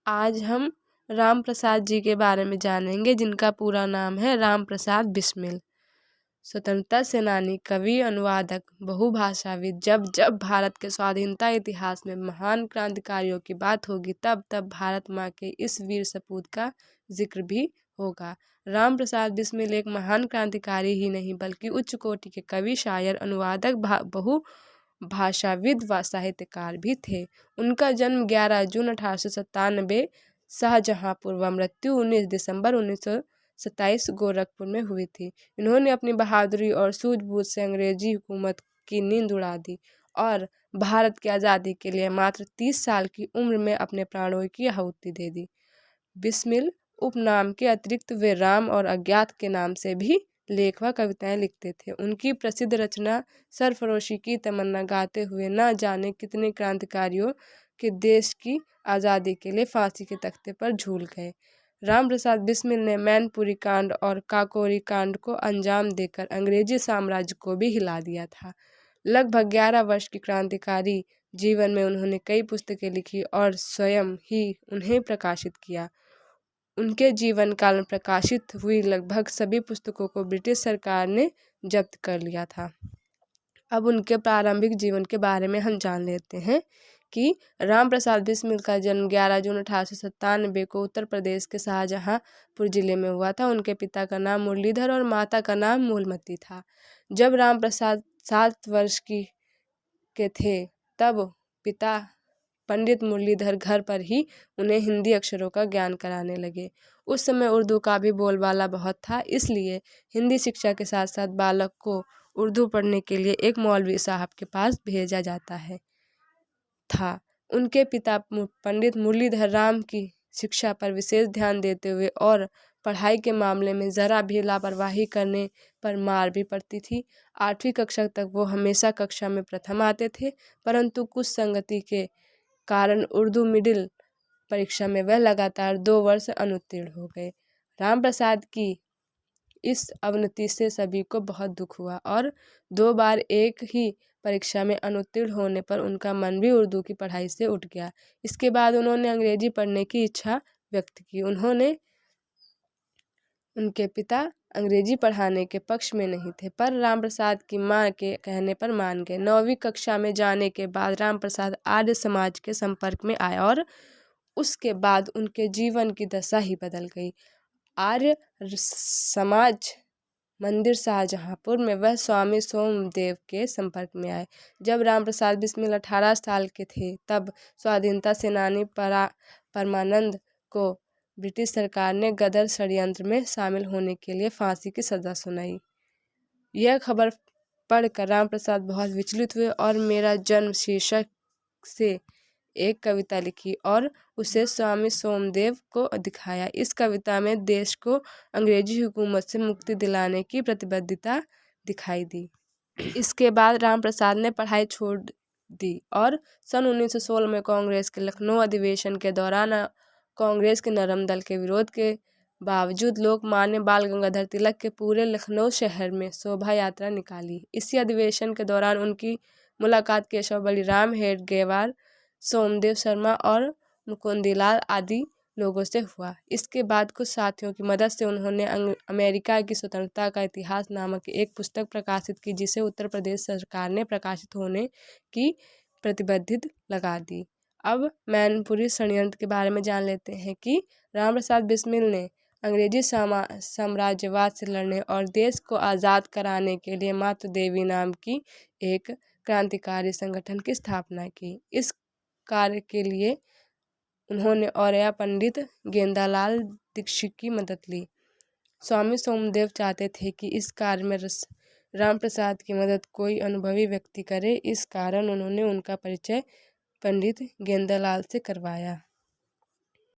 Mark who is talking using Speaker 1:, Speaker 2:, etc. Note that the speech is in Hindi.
Speaker 1: आज हम राम प्रसाद जी के बारे में जानेंगे, जिनका पूरा नाम है राम प्रसाद बिस्मिल। स्वतंत्रता सेनानी, कवि, अनुवादक, बहुभाषाविद। जब जब भारत के स्वाधीनता इतिहास में महान क्रांतिकारियों की बात होगी, तब तब भारत माँ के इस वीर सपूत का जिक्र भी होगा। राम प्रसाद बिस्मिल एक महान क्रांतिकारी ही नहीं, बल्कि उच्च कोटि के कवि, शायर, अनुवादक, बहुभाषाविद व साहित्यकार भी थे। उनका जन्म 11 जून 1897 शाहजहांपुर व मृत्यु 19 दिसंबर 1927 गोरखपुर में हुई थी। इन्होंने अपनी बहादुरी और सूझबूझ से अंग्रेजी हुकूमत की नींद उड़ा दी और भारत की आज़ादी के लिए मात्र 30 साल की उम्र में अपने प्राणों की आहुति दे दी। बिस्मिल उपनाम के अतिरिक्त वे राम और अज्ञात के नाम से भी लेख व कविताएं लिखते थे। उनकी प्रसिद्ध रचना सरफरोशी की तमन्ना गाते हुए न जाने कितने क्रांतिकारियों के देश की आज़ादी के लिए फांसी के तख्ते पर झूल गए। राम प्रसाद बिस्मिल ने मैनपुरी कांड और काकोरी कांड को अंजाम देकर अंग्रेजी साम्राज्य को भी हिला दिया था। लगभग 11 वर्ष की क्रांतिकारी जीवन में उन्होंने कई पुस्तकें लिखी और स्वयं ही उन्हें प्रकाशित किया। उनके जीवन काल में प्रकाशित हुई लगभग सभी पुस्तकों को ब्रिटिश सरकार ने जब्त कर लिया था। अब उनके प्रारंभिक जीवन के बारे में हम जान लेते हैं कि राम प्रसाद बिस्मिल का जन्म 11 जून 1897 को उत्तर प्रदेश के शाहजहांपुर जिले में हुआ था। उनके पिता का नाम मुरलीधर और माता का नाम मूलमती था। जब राम प्रसाद 7 वर्ष के थे, तब पिता पंडित मुरलीधर घर पर ही उन्हें हिंदी अक्षरों का ज्ञान कराने लगे। उस समय उर्दू का भी बोलबाला बहुत था, इसलिए हिंदी शिक्षा के साथ साथ बालक को उर्दू पढ़ने के लिए एक मौलवी साहब के पास भेजा जाता था। उनके पिता पंडित मुरलीधर राम की शिक्षा पर विशेष ध्यान देते हुए और पढ़ाई के मामले में ज़रा भी लापरवाही करने पर मार भी पड़ती थी। 8वीं कक्षा तक वो हमेशा कक्षा में प्रथम आते थे, परंतु कुछ संगति के कारण उर्दू मिडिल परीक्षा में वह लगातार 2 वर्ष अनुत्तीर्ण हो गए। राम प्रसाद की इस अवनति से सभी को बहुत दुख हुआ और 2 बार एक ही परीक्षा में अनुत्तीर्ण होने पर उनका मन भी उर्दू की पढ़ाई से उठ गया। इसके बाद उन्होंने अंग्रेजी पढ़ने की इच्छा व्यक्त की। उनके पिता अंग्रेजी पढ़ाने के पक्ष में नहीं थे, पर राम प्रसाद की मां के कहने पर मान गए। 9वीं कक्षा में जाने के बाद राम प्रसाद आर्य समाज के संपर्क में आए और उसके बाद उनके जीवन की दशा ही बदल गई। आर्य समाज मंदिर शाहजहांपुर में वह स्वामी सोमदेव के संपर्क में आए। जब राम प्रसाद बिस्मिल 18 साल के थे, तब स्वाधीनता सेनानी परमानंद को ब्रिटिश सरकार ने गदर षड्यंत्र में शामिल होने के लिए फांसी की सज़ा सुनाई। यह खबर पढ़कर राम प्रसाद बहुत विचलित हुए और मेरा जन्म शीर्षक से एक कविता लिखी और उसे स्वामी सोमदेव को दिखाया। इस कविता में देश को अंग्रेजी हुकूमत से मुक्ति दिलाने की प्रतिबद्धता दिखाई दी। इसके बाद राम प्रसाद ने पढ़ाई छोड़ दी और सन 1916 में कांग्रेस के लखनऊ अधिवेशन के दौरान कांग्रेस के नरम दल के विरोध के बावजूद लोकमान्य बाल गंगाधर तिलक के पूरे लखनऊ शहर में शोभा यात्रा निकाली। इसी अधिवेशन के दौरान उनकी मुलाकात केशव बलिराम हेडगेवार, सोमदेव शर्मा और मुकुंदलाल आदि लोगों से हुआ। इसके बाद कुछ साथियों की मदद से उन्होंने अमेरिका की स्वतंत्रता का इतिहास नामक एक पुस्तक प्रकाशित की, जिसे उत्तर प्रदेश सरकार ने प्रकाशित होने की प्रतिबद्धता लगा दी। अब मैनपुरी षड्यंत्र के बारे में जान लेते हैं कि राम प्रसाद बिस्मिल ने अंग्रेजी साम्राज्यवाद से लड़ने और देश को आज़ाद कराने के लिए मातृ देवी नाम की एक क्रांतिकारी संगठन की स्थापना की। इस कार्य के लिए उन्होंने औरैया पंडित गेंदालाल दीक्षित की मदद ली। स्वामी सोमदेव चाहते थे कि इस कार्य में राम प्रसाद की मदद कोई अनुभवी व्यक्ति करे। इस कारण उन्होंने उनका परिचय पंडित गेंदालाल से करवाया।